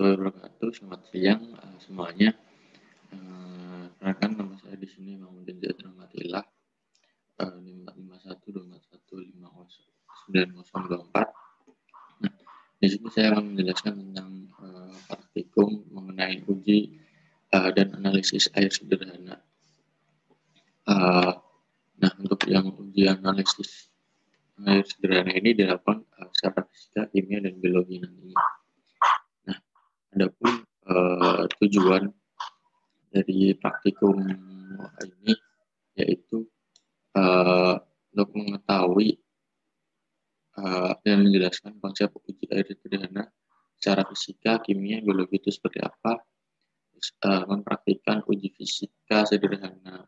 warahmatullahi wabarakatuh. Selamat siang semuanya. Rekan nama saya di sini Mamuddin Zaid Rahmatillah, 55121509024. Nah, di sini saya akan menjelaskan tentang praktikum mengenai uji dan analisis air sederhana. Nah, untuk yang uji analisis air sederhana ini dilakukan secara fisika, kimia, dan biologi nantinya. Nah, adapun tujuan dari praktikum ini yaitu untuk mengetahui dan menjelaskan konsep uji air sederhana secara fisika, kimia, biologi itu seperti apa, mempraktikkan uji fisika sederhana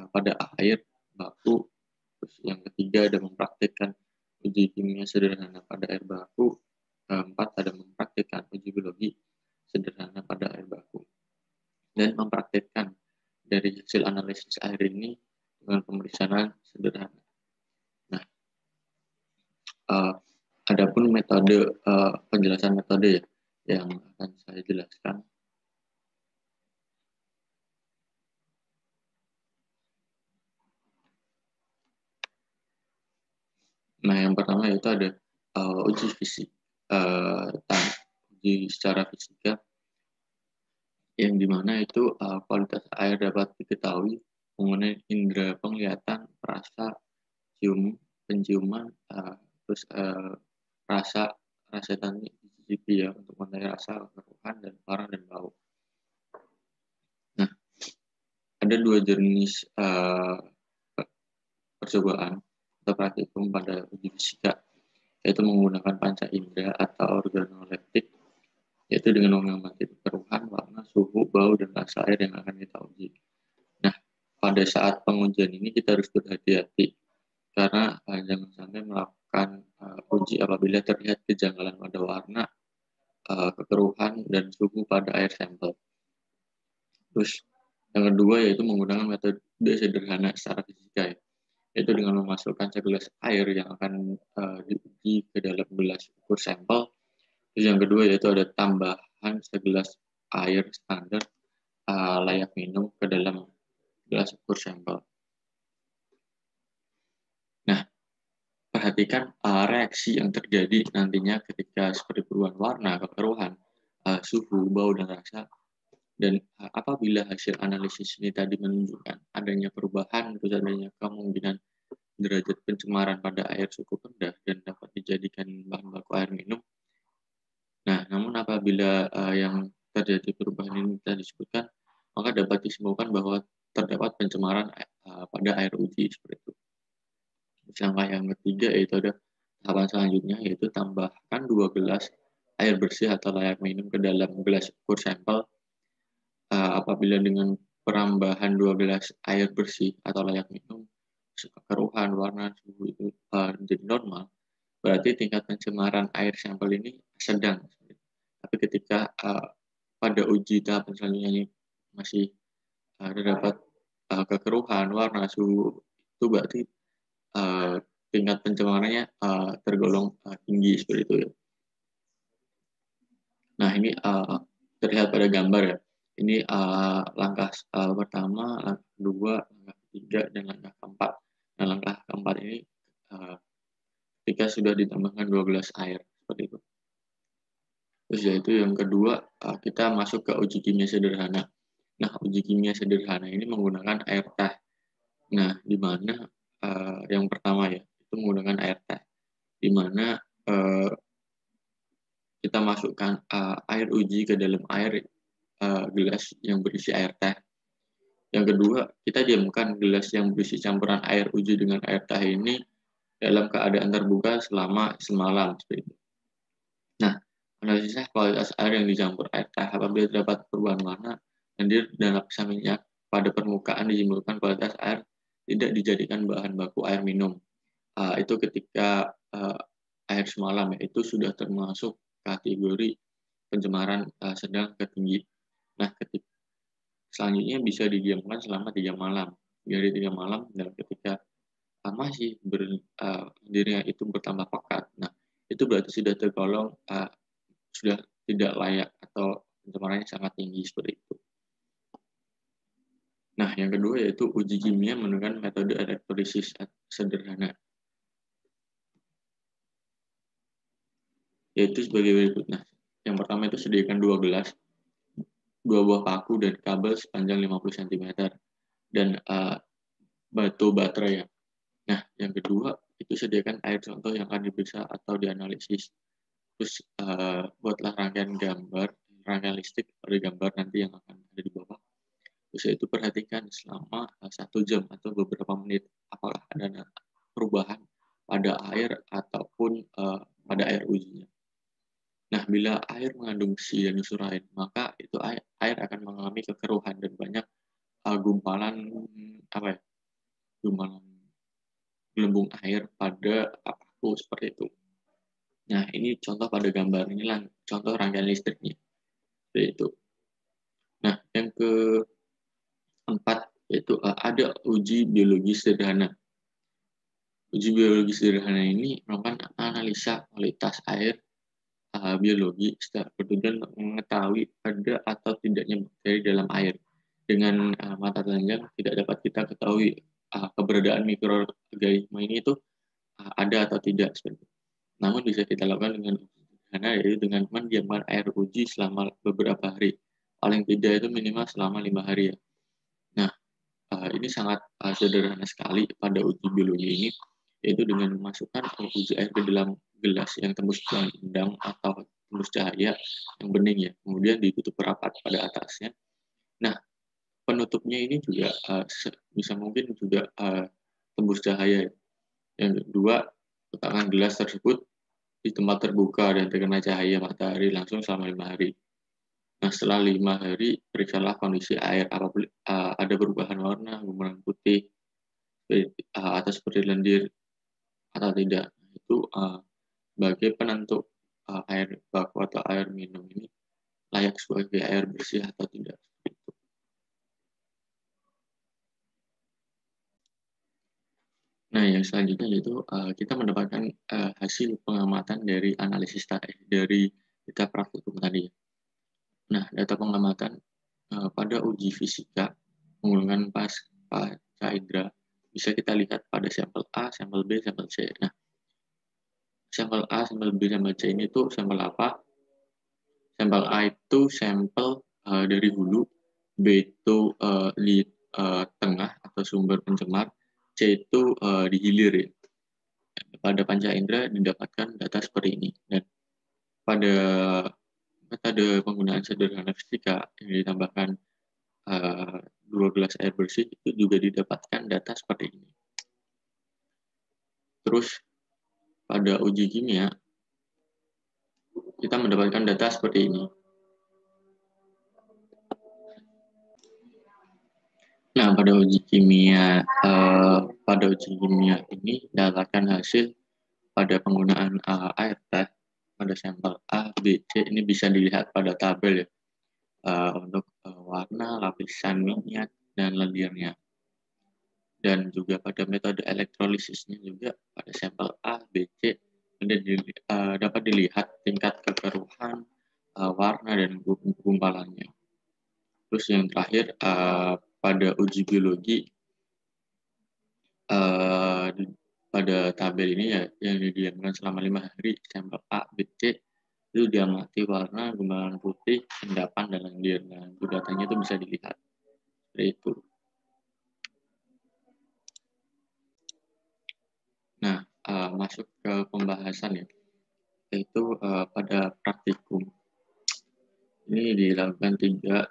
pada air baku. Terus yang ketiga ada mempraktikkan uji kimia sederhana pada air baku. Keempat ada mempraktikkan uji biologi sederhana pada air baku. Dan mempraktikkan dari hasil analisis air ini dengan pemeriksaan sederhana. Nah, adapun metode penjelasan metode yang akan saya jelaskan. Nah, yang pertama yaitu ada uji fisik, uji secara fisika, yang dimana itu kualitas air dapat diketahui menggunakan indera penglihatan, perasa, cium, penciuman, terus rasa dan cicipi ya, untuk mengenai rasa, keruhan, dan warna dan bau. Nah, ada dua jenis percobaan atau praktikum pada uji fisika, yaitu menggunakan panca indera atau organoleptik, yaitu dengan mengamati keruhan, warna, suhu, bau, dan rasa air yang akan kita uji. Nah, pada saat pengujian ini kita harus berhati-hati karena jangan sampai melakukan uji apabila terlihat kejanggalan pada warna, kekeruhan, dan suhu pada air sampel. Terus yang kedua yaitu menggunakan metode sederhana secara fisika, yaitu dengan memasukkan segelas air yang akan diuji ke dalam gelas ukur sampel. Terus yang kedua yaitu ada tambahan segelas air standar layak minum ke dalam gelas ukur sampel. Nah, perhatikan reaksi yang terjadi nantinya ketika seperti perubahan warna, kekeruhan, suhu, bau, dan rasa. Dan apabila hasil analisis ini tadi menunjukkan adanya perubahan, terus adanya kemungkinan derajat pencemaran pada air cukup rendah dan dapat dijadikan bahan baku air minum. Nah, namun apabila yang terjadi perubahan ini kita disebutkan, maka dapat disimpulkan bahwa terdapat pencemaran pada air uji seperti itu. Langkah yang ketiga yaitu ada tahapan selanjutnya, yaitu tambahkan 2 gelas air bersih atau layak minum ke dalam gelas ukur sampel. Apabila dengan penambahan 2 gelas air bersih atau layak minum, kekeruhan, warna, suhu itu jadi normal, berarti tingkat pencemaran air sampel ini sedang. Tapi ketika pada uji tahapan selanjutnya ini masih terdapat kekeruhan, warna, suhu, itu berarti tingkat pencemarannya tergolong tinggi seperti itu ya. Nah, ini terlihat pada gambar ya. Ini langkah pertama, langkah kedua, langkah ketiga, dan langkah keempat. Nah, langkah keempat ini ketika sudah ditambahkan 2 gelas air seperti itu. Terus yaitu yang kedua, kita masuk ke uji kimia sederhana. Nah, uji kimia sederhana ini menggunakan air teh. Nah, di mana yang pertama ya, itu menggunakan air teh, di mana kita masukkan air uji ke dalam air gelas yang berisi air teh. Yang kedua, kita diamkan gelas yang berisi campuran air uji dengan air teh ini dalam keadaan terbuka selama semalam seperti itu. Nah, analisis kualitas air yang dicampur air teh apabila terdapat perubahan warna lendir dan lapisan minyak pada permukaan disimpulkan kualitas air tidak dijadikan bahan baku air minum. Itu ketika air semalam ya, itu sudah termasuk kategori pencemaran sedang ke tinggi. Nah, selanjutnya bisa didiamkan selama 3 malam. Dari 3 malam dan ketika masih lendirnya itu bertambah pekat. Nah, itu berarti sudah tergolong sudah tidak layak atau pencemarannya sangat tinggi seperti itu. Nah, yang kedua yaitu uji kimia menggunakan metode elektrolisis sederhana, yaitu sebagai berikut. Nah, yang pertama itu sediakan 2 gelas, 2 buah paku dan kabel sepanjang 50 cm dan batu baterai ya. Nah, yang kedua itu sediakan air contoh yang akan diperiksa atau dianalisis. Terus buatlah rangkaian listrik pada gambar nanti yang akan ada di bawah. Terus itu perhatikan selama 1 jam atau beberapa menit apakah ada perubahan pada air ataupun pada air ujinya. Nah, bila air mengandung besi dan unsur lain, maka itu air akan mengalami kekeruhan dan banyak gumpalan gumpalan gelembung air pada paku seperti itu. Nah, ini contoh pada gambar ini contoh rangkaian listriknya. Seperti itu. Nah, yang keempat yaitu ada uji biologi sederhana. Uji biologi sederhana ini merupakan analisa kualitas air biologi secara bertujuan mengetahui ada atau tidaknya bakteri dalam air. Dengan mata telanjang tidak dapat kita ketahui keberadaan mikroorganisme ini itu ada atau tidak seperti itu. Namun bisa kita lakukan dengan sederhana, yaitu dengan mendiamkan air uji selama beberapa hari. Paling tidak itu minimal selama 5 hari ya. Nah, ini sangat sederhana sekali pada uji biologi ini, yaitu dengan memasukkan uji air ke dalam gelas yang tembus pandang atau tembus cahaya yang bening ya. Kemudian ditutup rapat pada atasnya. Nah, penutupnya ini juga bisa mungkin juga tembus cahaya. Yang kedua, letakkan gelas tersebut di tempat terbuka dan terkena cahaya matahari langsung selama 5 hari. Nah, setelah 5 hari, periksalah kondisi air apabila ada perubahan warna, gumpalan putih, atau seperti lendir atau tidak. Itu sebagai penentu air baku atau air minum ini layak sebagai air bersih atau tidak. Nah, yang selanjutnya yaitu kita mendapatkan hasil pengamatan dari analisis dari data praktikum tadi. Nah, data pengamatan pada uji fisika menggunakan pasca indera bisa kita lihat pada sampel A, sampel B, sampel C. Nah, sampel A, sampel B, sampel C ini tuh sampel apa? Sampel A itu sampel dari hulu, B itu di tengah atau sumber pencemar, C itu di hilir ya. Pada panca indera didapatkan data seperti ini. Dan pada metode penggunaan sederhana fisika yang ditambahkan 2 gelas air bersih itu juga didapatkan data seperti ini. Terus pada uji kimia kita mendapatkan data seperti ini. Nah, pada uji kimia ini dapatkan hasil pada penggunaan air test pada sampel A, B, C ini bisa dilihat pada tabel ya untuk warna, lapisan minyak dan lendirnya. Dan juga pada metode elektrolisisnya juga pada sampel A, B, C dapat dilihat tingkat kekeruhan, warna dan gumpalannya. Terus yang terakhir pada uji biologi pada tabel ini ya yang didiamkan selama 5 hari sampel A, B, C itu diamati warna, gumpalan putih, endapan dan lendir. Nah, itu datanya itu bisa dilihat seperti itu. Nah, masuk ke pembahasan ya, yaitu pada praktikum. Ini dilakukan 3,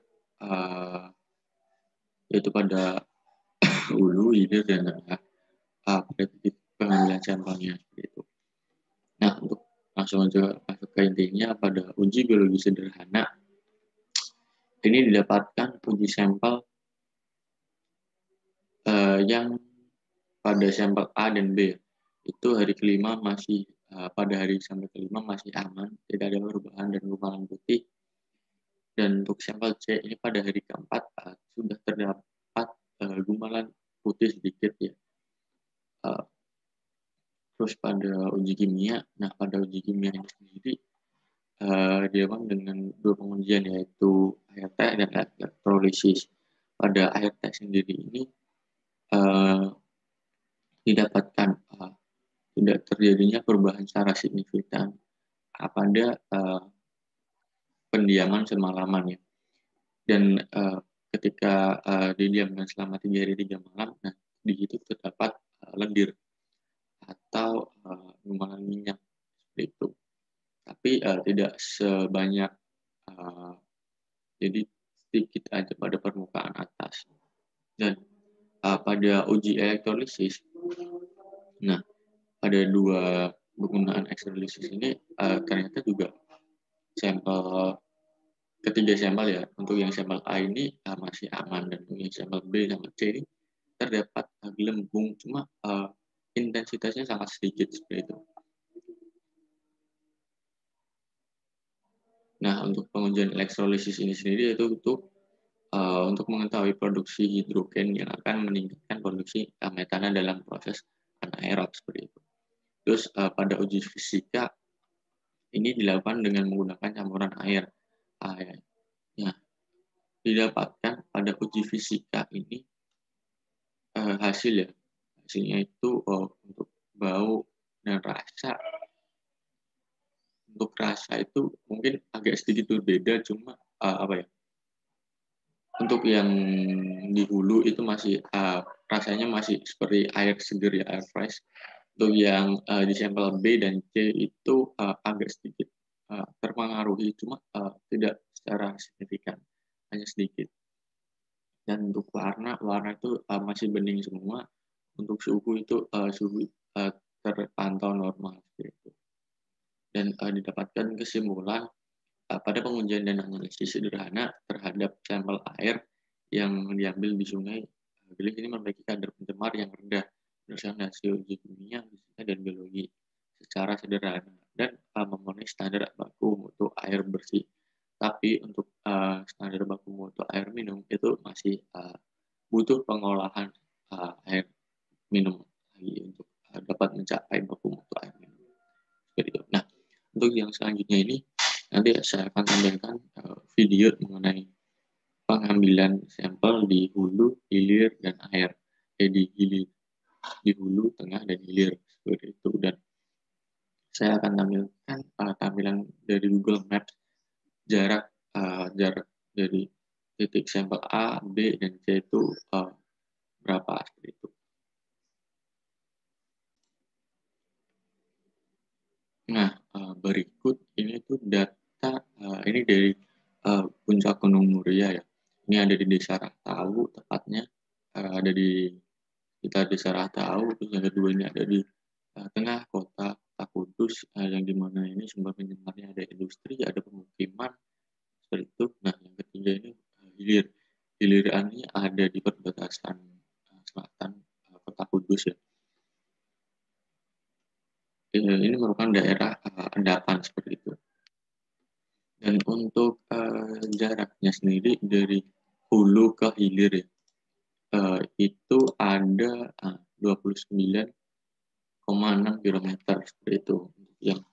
yaitu pada hulu, hilir, dan tengah pada titik pengambilan sampelnya. Gitu. Nah, untuk langsung aja masuk ke intinya, pada uji biologi sederhana, ini didapatkan uji sampel yang pada sampel A dan B itu hari kelima masih pada hari sampel kelima masih aman, tidak ada perubahan dan gumpalan putih. Dan untuk sampel C ini pada hari keempat sudah terdapat gumpalan putih sedikit ya. Terus pada uji kimia, nah pada uji kimia ini sendiri dilakukan dengan dua pengujian, yaitu ART dan elektrolisis. Pada ART sendiri ini didapatkan tidak terjadinya perubahan secara signifikan pada pendiaman semalaman ya. Dan ketika didiamkan selama 3 hari 3 malam, nah di situ terdapat lendir atau gumpalan minyak seperti itu. Tapi tidak sebanyak, jadi sedikit aja pada permukaan atas. Dan pada uji elektrolisis, nah pada dua penggunaan elektrolisis ini ternyata juga sampel ketiga sampel ya, untuk yang sampel A ini masih aman, dan untuk yang sampel B sama C ini terdapat gelembung, cuma intensitasnya sangat sedikit seperti itu. Nah, untuk pengujian elektrolisis ini sendiri itu untuk mengetahui produksi hidrogen yang akan meningkatkan produksi metana dalam proses anaerob seperti itu. Terus pada uji fisika ini dilakukan dengan menggunakan campuran air. Nah, didapatkan pada uji fisika ini hasilnya itu untuk bau dan rasa. Untuk rasa itu mungkin agak sedikit berbeda, cuma untuk yang di hulu itu masih rasanya masih seperti air seger ya, air fresh. Untuk yang di sampel B dan C itu agak sedikit terpengaruhi, cuma tidak secara signifikan, hanya sedikit. Dan untuk warna itu masih bening semua. Untuk suhu itu suhu terpantau normal seperti itu. Dan didapatkan kesimpulan pada pengujian dan analisis sederhana terhadap sampel air yang diambil di sungai Gelis ini memiliki kadar pencemar yang rendah berdasarkan hasil uji kimia, fisika, dan biologi secara sederhana dan memenuhi standar baku mutu air bersih. Tapi untuk standar baku mutu air minum itu masih butuh pengolahan air minum lagi untuk dapat mencapai baku mutu air minum. Seperti itu. Nah, untuk yang selanjutnya ini nanti saya akan tampilkan video mengenai pengambilan sampel di hulu, hilir, dan air. Jadi di hulu, tengah, dan hilir seperti itu. Dan saya akan tampilkan tampilan dari Google Maps jarak dari titik sampel A, B, dan C itu berapa seperti itu. Nah, berikut ini tuh data ini dari Puncak Gunung Muria ya. Ini ada di Desa Ratau, tepatnya ada di kita Desa Ratau. Terus yang kedua ini ada di tengah kota Kudus, yang dimana ini sumber penyemarnya ada industri, ada pemukiman seperti itu. Nah, yang ketiga ini hilir. Hilirannya ada di perbatasan selatan kota Kudus ya. Ini merupakan daerah endapan seperti itu. Dan untuk jaraknya sendiri dari hulu ke hilir ya, itu ada 29,6 km seperti itu. Yang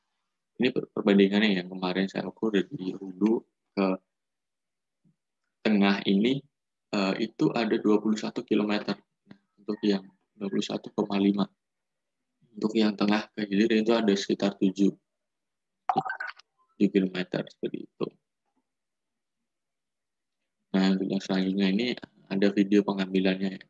ini perbandingannya yang kemarin saya ukur dari hulu ke tengah ini itu ada 21 km. Nah, untuk yang 21,5. Untuk yang tengah ke hilir itu ada sekitar 7 km seperti itu. Nah, untuk yang selanjutnya ini ada video pengambilannya ya.